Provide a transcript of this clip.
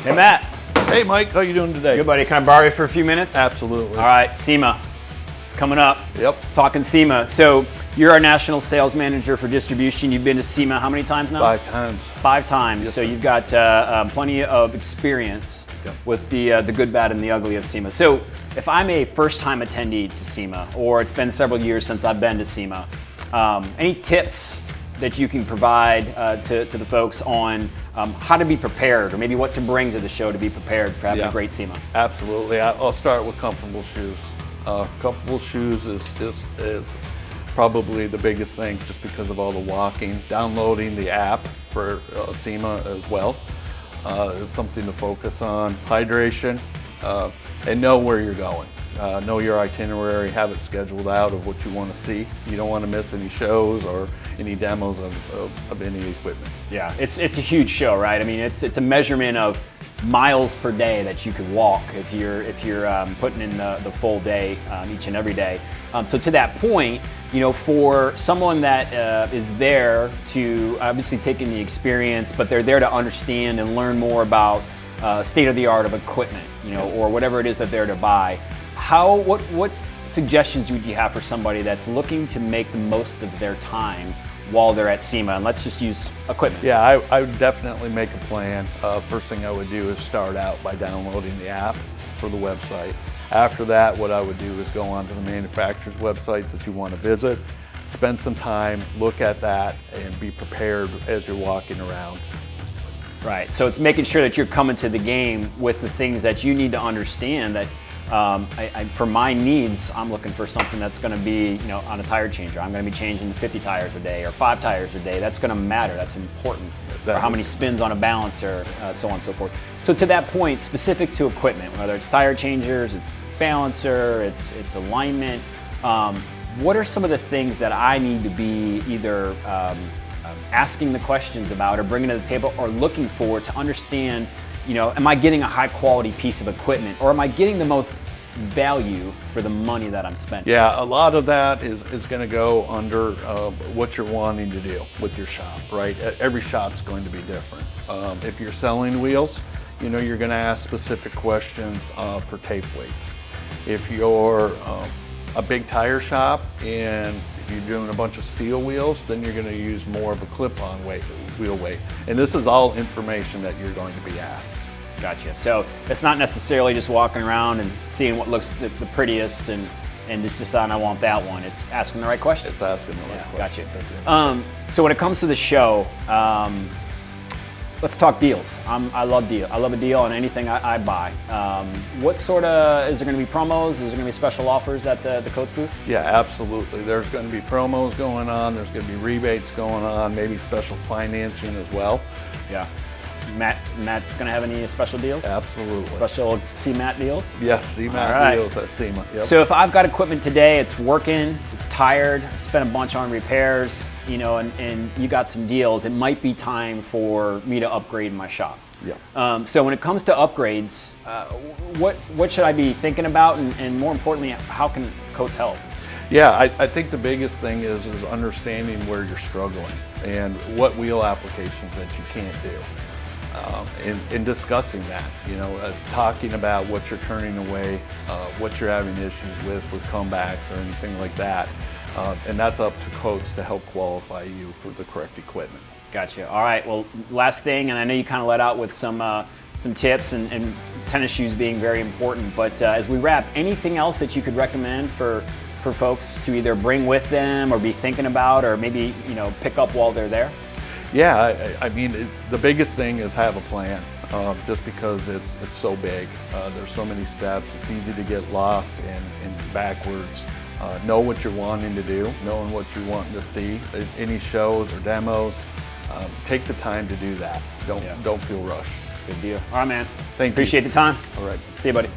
Hey, Matt. Hey, Mike. How you doing today? Good, buddy. Can I borrow you for a few minutes? Absolutely. All right, SEMA. It's coming up. Yep. Talking SEMA. So you're our national sales manager for distribution. You've been to SEMA how many times now? 5 times. 5 times. Yes, so sir. you've got plenty of experience with the good, bad, and the ugly of SEMA. So if I'm a first-time attendee to SEMA, or it's been several years since I've been to SEMA, any tips that you can provide to the folks on how to be prepared, or maybe what to bring to the show to be prepared for having a great SEMA? Absolutely. I'll start with comfortable shoes. Comfortable shoes is probably the biggest thing, just because of all the walking. Downloading the app for SEMA as well is something to focus on. Hydration, and know where you're going. Know your itinerary, have it scheduled out of what you want to see. You don't want to miss any shows or any demos of any equipment. Yeah, it's a huge show, right? I mean, it's a measurement of miles per day that you could walk if you're putting in the full day each and every day. So to that point, you know, for someone that is there to obviously take in the experience, but they're there to understand and learn more about state of the art of equipment, you know, or whatever it is that they're to buy. What suggestions would you have for somebody that's looking to make the most of their time while they're at SEMA? And let's just use equipment. Yeah, I would definitely make a plan. First thing I would do is start out by downloading the app for the website. After that, what I would do is go onto the manufacturer's websites that you want to visit, spend some time, look at that, and be prepared as you're walking around. Right, so it's making sure that you're coming to the game with the things that you need to understand that for my needs, I'm looking for something that's going to be, you know, on a tire changer. I'm going to be changing 50 tires a day or 5 tires a day. That's going to matter. That's important. Or how many spins on a balancer, so on and so forth. So to that point, specific to equipment, whether it's tire changers, it's balancer, it's alignment, what are some of the things that I need to be either asking the questions about or bringing to the table or looking for to understand, you know, am I getting a high quality piece of equipment, or am I getting the most value for the money that I'm spending? Yeah, a lot of that is going to go under what you're wanting to do with your shop, right? Every shop's going to be different. If you're selling wheels, you know, you're going to ask specific questions for tape weights. If you're a big tire shop and you're doing a bunch of steel wheels, then you're going to use more of a clip-on wheel weight. And this is all information that you're going to be asked. Gotcha. So it's not necessarily just walking around and seeing what looks the prettiest and just deciding I want that one. It's asking the right questions. It's asking the right questions. Gotcha. So when it comes to the show, let's talk deals. I love deal. I love a deal on anything I buy. What sort of, is there going to be promos? Is there going to be special offers at the Coates booth? Yeah, absolutely. There's going to be promos going on. There's going to be rebates going on, maybe special financing as well. Yeah. Matt's going to have any special deals? Absolutely. Special CMAT deals? Yes, CMAT deals at SEMA. Yep. So if I've got equipment today, it's working, it's tired, spent a bunch on repairs, you know, and you got some deals, it might be time for me to upgrade my shop. Yeah. So when it comes to upgrades, what should I be thinking about, and more importantly, how can Coates help? Yeah, I think the biggest thing is understanding where you're struggling and what wheel applications that you can't do. In discussing that, you know, talking about what you're turning away, what you're having issues with comebacks or anything like that, and that's up to Coates to help qualify you for the correct equipment. Gotcha. All right. Well, last thing, and I know you kind of let out with some tips and tennis shoes being very important. But as we wrap, anything else that you could recommend for folks to either bring with them or be thinking about, or maybe, you know, pick up while they're there? Yeah, I mean, the biggest thing is have a plan, just because it's so big. There's so many steps. It's easy to get lost and backwards. Know what you're wanting to do, knowing what you're wanting to see, any shows or demos. Take the time to do that. Don't feel rushed. Good deal. All right, man. Thank you. Appreciate the time. All right. See you, buddy.